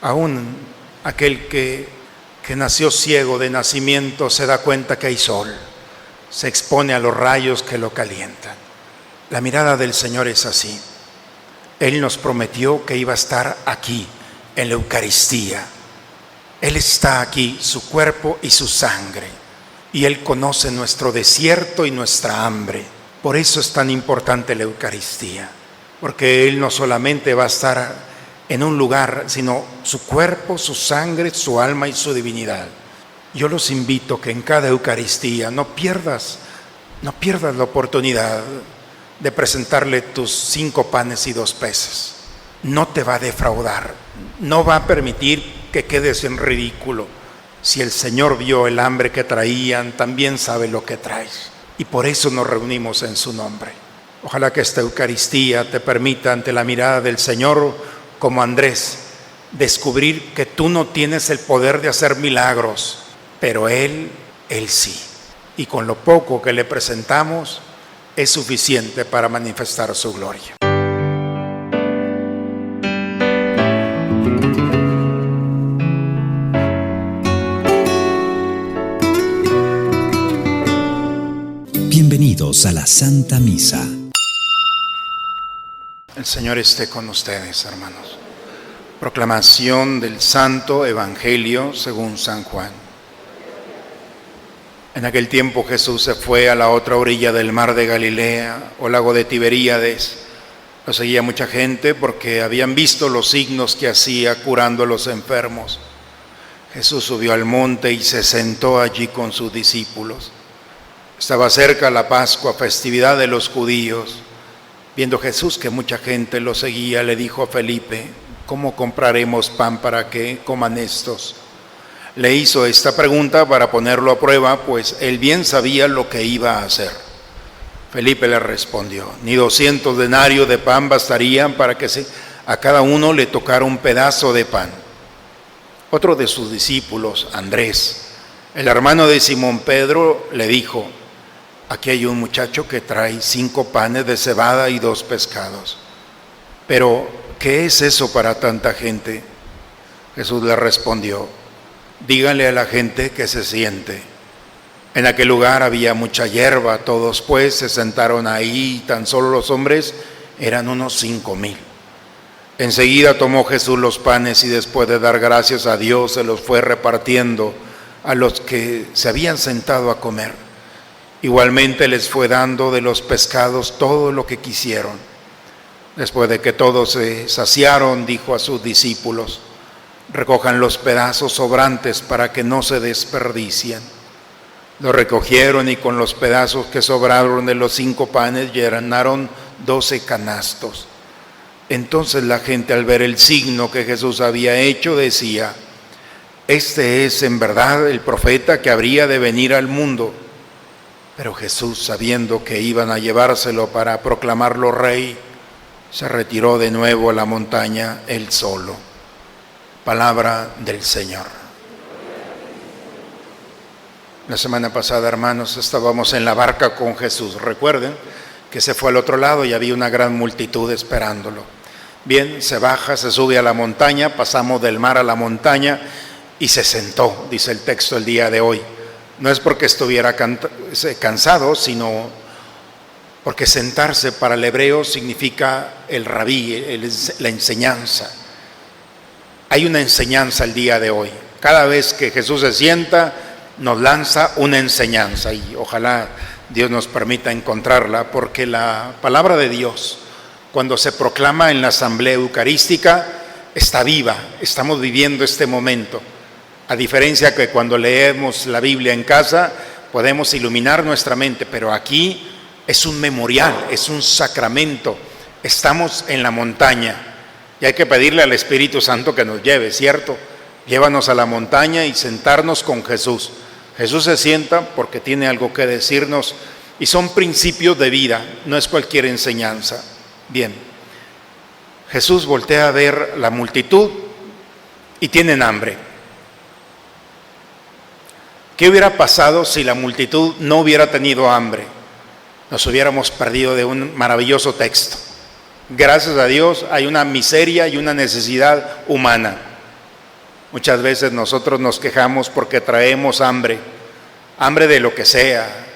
Aún aquel que nació ciego de nacimiento se da cuenta que hay sol, se expone a los rayos que lo calientan. La mirada del Señor es así. Él nos prometió que iba a estar aquí, en la Eucaristía. Él está aquí, su cuerpo y su sangre. Y Él conoce nuestro desierto y nuestra hambre. Por eso es tan importante la Eucaristía. Porque Él no solamente va a estar en un lugar, sino su cuerpo, su sangre, su alma y su divinidad. Yo los invito que en cada Eucaristía no pierdas la oportunidad de presentarle tus 5 panes y 2 peces. No te va a defraudar, no va a permitir que quedes en ridículo. Si el Señor vio el hambre que traían, también sabe lo que traes. Y por eso nos reunimos en su nombre. Ojalá que esta Eucaristía te permita, ante la mirada del Señor, como Andrés, descubrir que tú no tienes el poder de hacer milagros, pero Él sí. Y con lo poco que le presentamos, es suficiente para manifestar su gloria. Bienvenidos a la Santa Misa. El Señor esté con ustedes, hermanos. Proclamación del Santo Evangelio según San Juan. En aquel tiempo Jesús se fue a la otra orilla del mar de Galilea, o lago de Tiberíades. Lo seguía mucha gente porque habían visto los signos que hacía curando a los enfermos. Jesús subió al monte y se sentó allí con sus discípulos. Estaba cerca la Pascua, festividad de los judíos. Viendo Jesús que mucha gente lo seguía, le dijo a Felipe: ¿cómo compraremos pan para que coman estos? Le hizo esta pregunta para ponerlo a prueba, pues él bien sabía lo que iba a hacer. Felipe le respondió: ni 200 denarios de pan bastarían para que a cada uno le tocara un pedazo de pan. Otro de sus discípulos, Andrés, el hermano de Simón Pedro, le dijo: aquí hay un muchacho que trae 5 panes de cebada y 2 pescados. Pero, ¿qué es eso para tanta gente? Jesús le respondió: díganle a la gente que se siente. En aquel lugar había mucha hierba, todos pues se sentaron ahí, y tan solo los hombres eran unos 5,000. Enseguida tomó Jesús los panes y después de dar gracias a Dios se los fue repartiendo a los que se habían sentado a comer. Igualmente les fue dando de los pescados todo lo que quisieron. Después de que todos se saciaron, dijo a sus discípulos: recojan los pedazos sobrantes para que no se desperdicien. Lo recogieron y con los pedazos que sobraron de los 5 panes llenaron 12 canastos. Entonces la gente, al ver el signo que Jesús había hecho, decía: este es en verdad el profeta que habría de venir al mundo. Pero Jesús, sabiendo que iban a llevárselo para proclamarlo rey, se retiró de nuevo a la montaña él solo. Palabra del Señor. La semana pasada, hermanos, estábamos en la barca con Jesús. Recuerden que se fue al otro lado y había una gran multitud esperándolo. Bien, se baja, se sube a la montaña, pasamos del mar a la montaña y se sentó, dice el texto el día de hoy. No es porque estuviera cansado, sino porque sentarse para el hebreo significa el rabí, la enseñanza. Hay una enseñanza el día de hoy. Cada vez que Jesús se sienta, nos lanza una enseñanza y ojalá Dios nos permita encontrarla, porque la palabra de Dios, cuando se proclama en la asamblea eucarística, está viva. Estamos viviendo este momento. A diferencia que cuando leemos la Biblia en casa, podemos iluminar nuestra mente, pero aquí es un memorial, es un sacramento. Estamos en la montaña y hay que pedirle al Espíritu Santo que nos lleve, ¿cierto? Llévanos a la montaña y sentarnos con Jesús. Jesús se sienta porque tiene algo que decirnos y son principios de vida, no es cualquier enseñanza. Bien, Jesús voltea a ver la multitud y tienen hambre. ¿Qué hubiera pasado si la multitud no hubiera tenido hambre? Nos hubiéramos perdido de un maravilloso texto. Gracias a Dios hay una miseria y una necesidad humana. Muchas veces nosotros nos quejamos porque traemos hambre, hambre de lo que sea,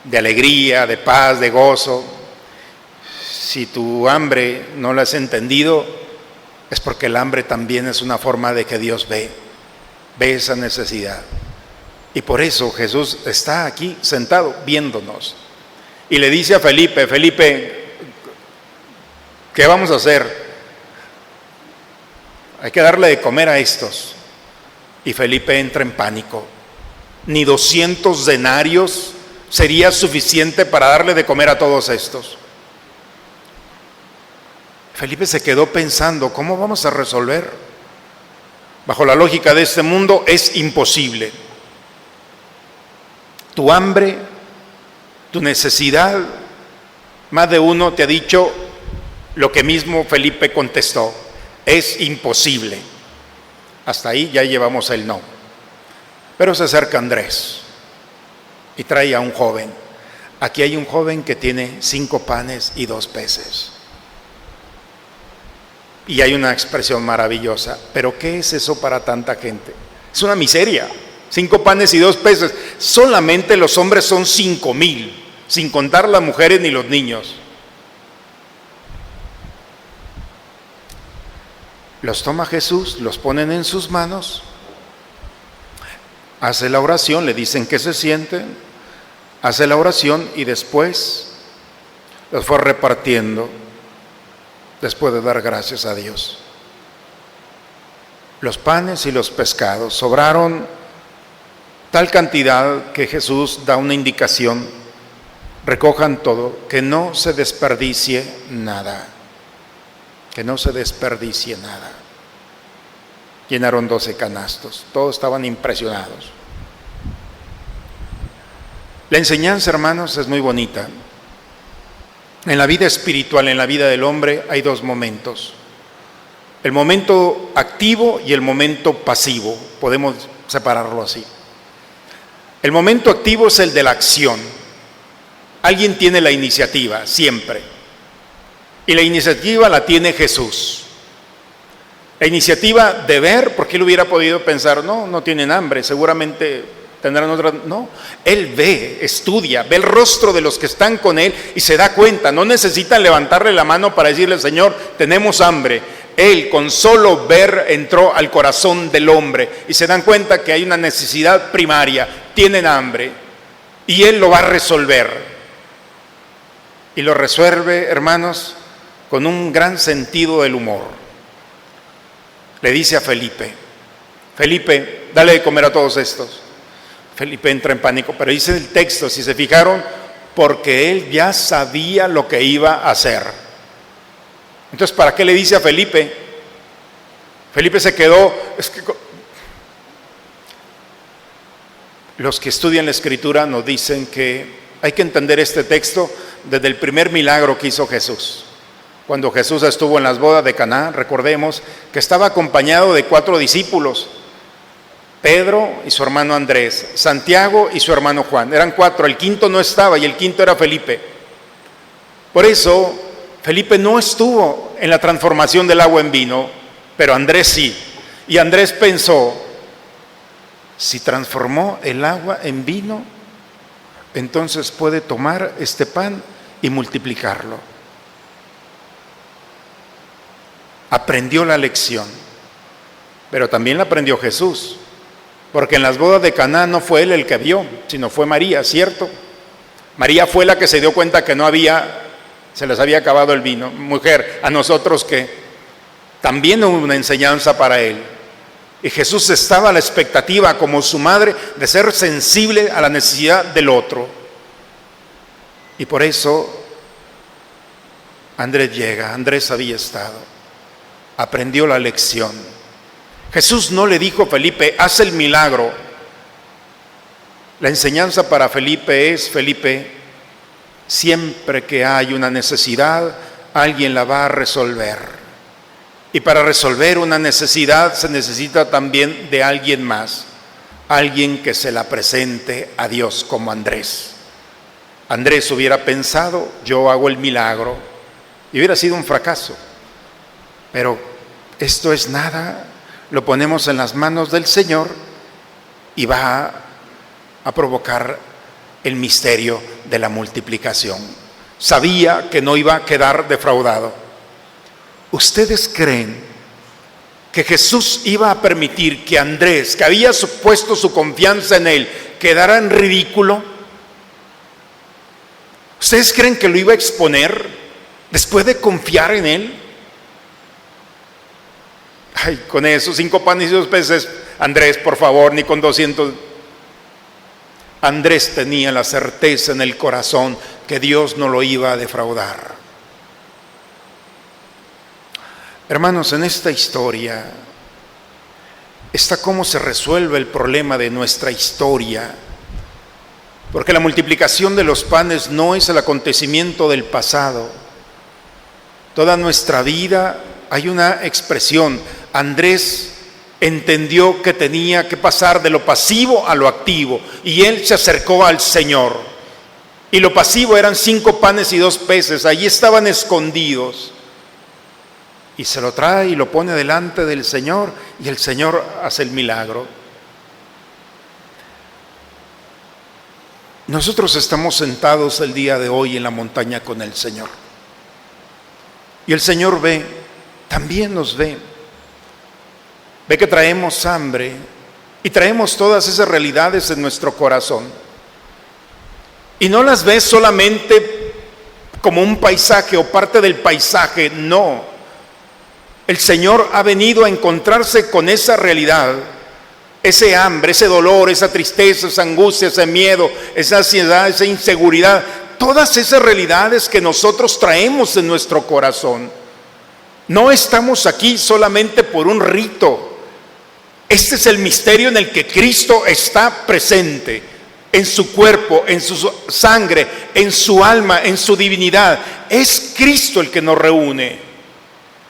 de alegría, de paz, de gozo. Si tu hambre no la has entendido, es porque el hambre también es una forma de que Dios ve esa necesidad. Y por eso Jesús está aquí sentado viéndonos. Y le dice a Felipe, Felipe, ¿qué vamos a hacer? Hay que darle de comer a estos. Y Felipe entra en pánico. Ni 200 denarios sería suficiente para darle de comer a todos estos. Felipe se quedó pensando, ¿cómo vamos a resolver? Bajo la lógica de este mundo es imposible. Tu hambre, tu necesidad, más de uno te ha dicho lo que mismo Felipe contestó, es imposible. Hasta ahí ya llevamos el no. Pero se acerca Andrés y trae a un joven. Aquí hay un joven que tiene 5 panes y 2 peces. Y hay una expresión maravillosa, pero ¿qué es eso para tanta gente? Es una miseria. 5 panes y 2 peces. Solamente los hombres son 5,000, sin contar las mujeres ni los niños. Los toma Jesús, los ponen en sus manos, hace la oración, le dicen que se sienten, hace la oración y después los fue repartiendo, después de dar gracias a Dios. Los panes y los pescados sobraron tal cantidad que Jesús da una indicación: recojan todo, que no se desperdicie nada. Que no se desperdicie nada. Llenaron 12 canastos, todos estaban impresionados. La enseñanza, hermanos, es muy bonita. En la vida espiritual, en la vida del hombre, hay 2 momentos: el momento activo y el momento pasivo. Podemos separarlo así. El momento activo es el de la acción. Alguien tiene la iniciativa, siempre. Y la iniciativa la tiene Jesús. La iniciativa de ver, porque él hubiera podido pensar, no tienen hambre, seguramente tendrán otra. No, él ve, estudia, ve el rostro de los que están con él y se da cuenta. No necesitan levantarle la mano para decirle: Señor, tenemos hambre. Él con solo ver entró al corazón del hombre y se dan cuenta que hay una necesidad primaria, tienen hambre y él lo va a resolver. Y lo resuelve, hermanos, con un gran sentido del humor. Le dice a Felipe: Felipe, dale de comer a todos estos. Felipe entra en pánico, pero dice el texto, si se fijaron, porque él ya sabía lo que iba a hacer. Entonces, ¿para qué le dice a Felipe? Felipe se quedó. Los que estudian la Escritura nos dicen que hay que entender este texto desde el primer milagro que hizo Jesús. Cuando Jesús estuvo en las bodas de Caná, recordemos que estaba acompañado de 4 discípulos: Pedro y su hermano Andrés, Santiago y su hermano Juan. Eran 4, el quinto no estaba y el quinto era Felipe. Por eso Felipe no estuvo en la transformación del agua en vino, pero Andrés sí. Y Andrés pensó: si transformó el agua en vino, entonces puede tomar este pan y multiplicarlo. Aprendió la lección, pero también la aprendió Jesús, porque en las bodas de Caná no fue él el que vio, sino fue María, ¿cierto? María fue la que se dio cuenta que se les había acabado el vino. Mujer, a nosotros que también hubo una enseñanza para él. Y Jesús estaba a la expectativa, como su madre, de ser sensible a la necesidad del otro. Y por eso Andrés llega. Andrés había estado. Aprendió la lección. Jesús no le dijo a Felipe: haz el milagro. La enseñanza para Felipe es: Felipe, siempre que hay una necesidad, alguien la va a resolver. Y para resolver una necesidad se necesita también de alguien más, alguien que se la presente a Dios, como Andrés. Andrés hubiera pensado: yo hago el milagro, y hubiera sido un fracaso. Pero esto es nada. lo ponemos en las manos del Señor y va a provocar el misterio de la multiplicación. Sabía que no iba a quedar defraudado. ¿Ustedes creen que Jesús iba a permitir que Andrés, que había puesto su confianza en él, quedara en ridículo? ¿Ustedes creen que lo iba a exponer después de confiar en él? Ay, con esos 5 panes y 2 peces, Andrés, por favor, ni con 200. Andrés tenía la certeza en el corazón que Dios no lo iba a defraudar. Hermanos, en esta historia está cómo se resuelve el problema de nuestra historia, porque la multiplicación de los panes no es el acontecimiento del pasado. Toda nuestra vida hay una expresión. Andrés entendió que tenía que pasar de lo pasivo a lo activo, y él se acercó al Señor. Y lo pasivo eran 5 panes y 2 peces, allí estaban escondidos. Y se lo trae y lo pone delante del Señor, y el Señor hace el milagro. Nosotros estamos sentados el día de hoy en la montaña con el Señor. Y el Señor ve, también nos ve. Ve que traemos hambre y traemos todas esas realidades en nuestro corazón. Y no las ve solamente como un paisaje o parte del paisaje, no. El Señor ha venido a encontrarse con esa realidad, ese hambre, ese dolor, esa tristeza, esa angustia, ese miedo, esa ansiedad, esa inseguridad, todas esas realidades que nosotros traemos en nuestro corazón. No estamos aquí solamente por un rito. Este es el misterio en el que Cristo está presente, en su cuerpo, en su sangre, en su alma, en su divinidad. Es Cristo el que nos reúne.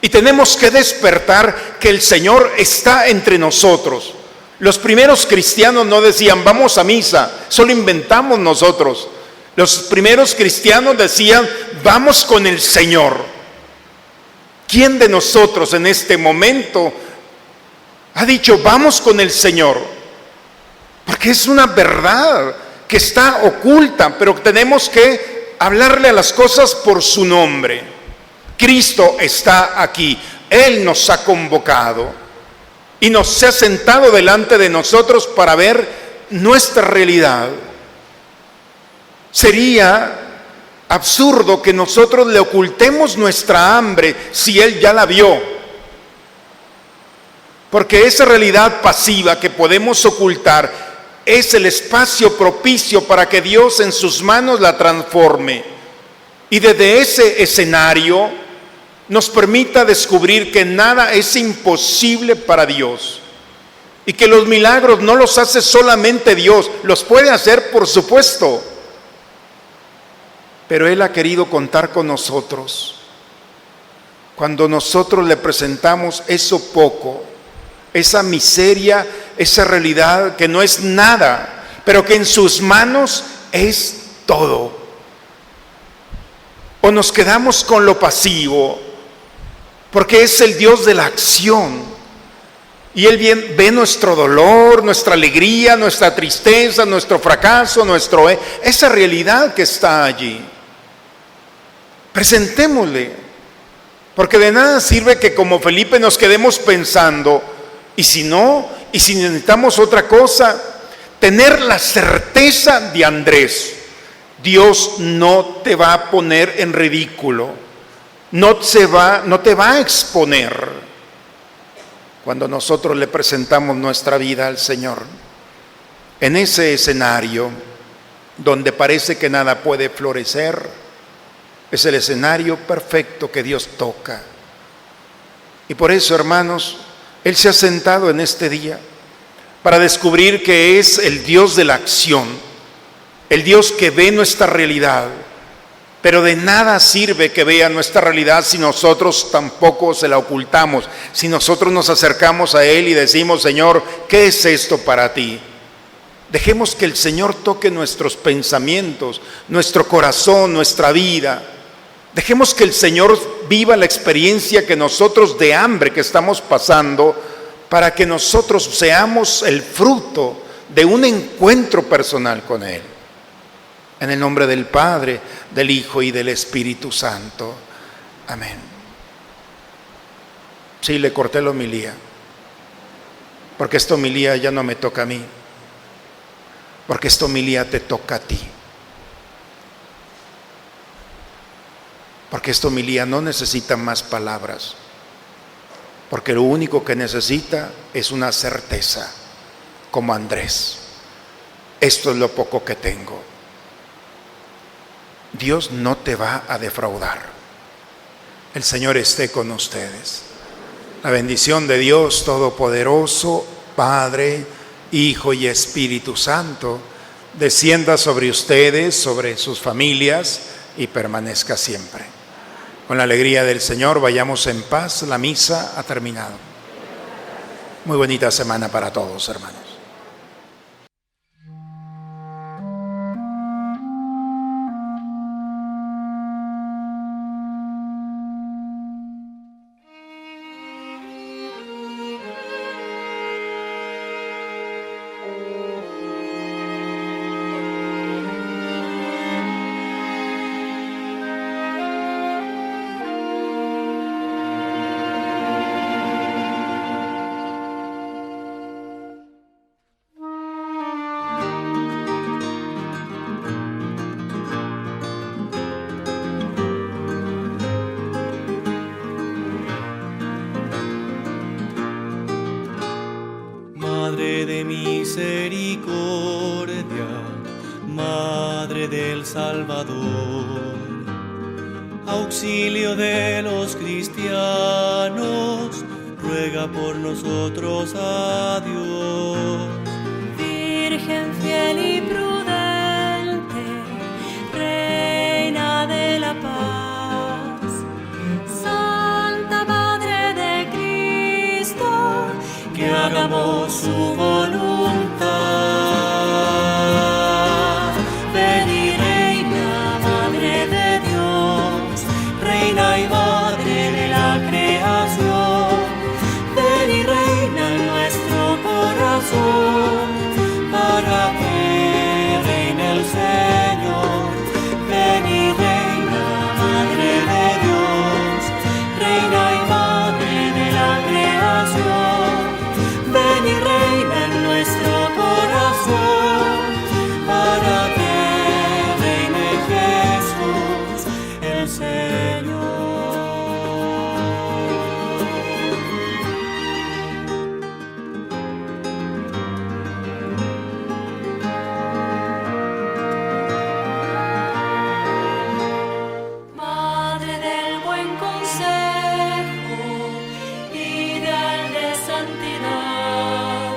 Y tenemos que despertar que el Señor está entre nosotros. Los primeros cristianos no decían, vamos a misa, solo inventamos nosotros. Los primeros cristianos decían, vamos con el Señor. ¿Quién de nosotros en este momento ha dicho, vamos con el Señor? Porque es una verdad que está oculta, pero tenemos que hablarle a las cosas por su nombre. Cristo está aquí, Él nos ha convocado y nos ha sentado delante de nosotros para ver nuestra realidad. Sería absurdo que nosotros le ocultemos nuestra hambre si Él ya la vio. Porque esa realidad pasiva que podemos ocultar es el espacio propicio para que Dios en sus manos la transforme. Y desde ese escenario nos permita descubrir que nada es imposible para Dios. Y que los milagros no los hace solamente Dios, los puede hacer por supuesto. Pero Él ha querido contar con nosotros. Cuando nosotros le presentamos eso poco, esa miseria, esa realidad que no es nada, pero que en sus manos es todo. O nos quedamos con lo pasivo, porque es el Dios de la acción. Y Él ve nuestro dolor, nuestra alegría, nuestra tristeza, nuestro fracaso, esa realidad que está allí. Presentémosle, porque de nada sirve que como Felipe nos quedemos pensando, y si necesitamos otra cosa, tener la certeza de Andrés. Dios no te va a poner en ridículo, no te va a exponer cuando nosotros le presentamos nuestra vida al Señor. En ese escenario donde parece que nada puede florecer, es el escenario perfecto que Dios toca. Y por eso, hermanos, Él se ha sentado en este día para descubrir que es el Dios de la acción, el Dios que ve nuestra realidad. Pero de nada sirve que vea nuestra realidad si nosotros tampoco se la ocultamos, si nosotros nos acercamos a Él y decimos, Señor, ¿qué es esto para ti? Dejemos que el Señor toque nuestros pensamientos, nuestro corazón, nuestra vida. Dejemos que el Señor viva la experiencia que nosotros de hambre que estamos pasando para que nosotros seamos el fruto de un encuentro personal con Él. En el nombre del Padre, del Hijo y del Espíritu Santo. Amén. Sí, le corté la homilía, porque esta homilía ya no me toca a mí, porque esta homilía te toca a ti. Porque esta homilía no necesita más palabras, porque lo único que necesita es una certeza, como Andrés. Esto es lo poco que tengo. Dios no te va a defraudar. El Señor esté con ustedes. La bendición de Dios Todopoderoso, Padre, Hijo y Espíritu Santo, descienda sobre ustedes, sobre sus familias y permanezca siempre. Con la alegría del Señor, vayamos en paz. La misa ha terminado. Muy bonita semana para todos, hermanos. Madre de misericordia, Madre del Salvador, auxilio de los cristianos, ruega por nosotros a Dios. Virgen fiel y prudente, Reina de la paz, Santa Madre de Cristo, que hagamos su voluntad. Ven y reina, Madre de Dios, Reina y Madre de la creación. Ven y reina en nuestro corazón, para que reine el Señor. Ven y reina, Madre de Dios, Reina y Madre de la creación. Ven y reina en nuestro corazón, para que reine Jesús el Señor. Madre del buen consejo, ideal de santidad,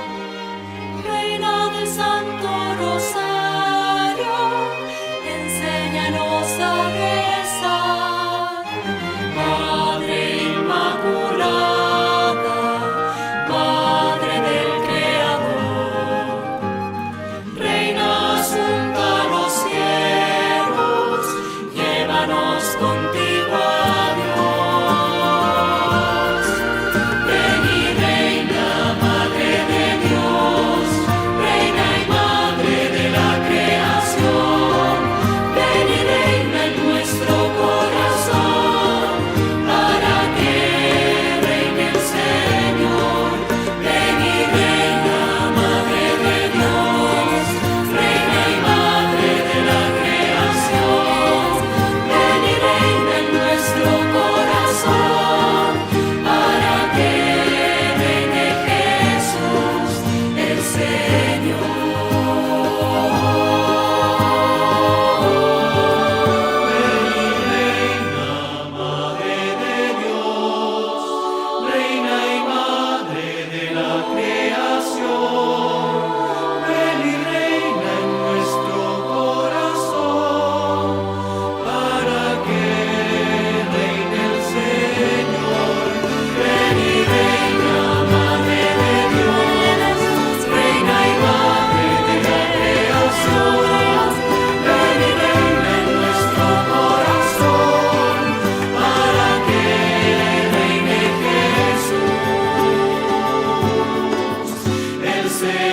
Señor.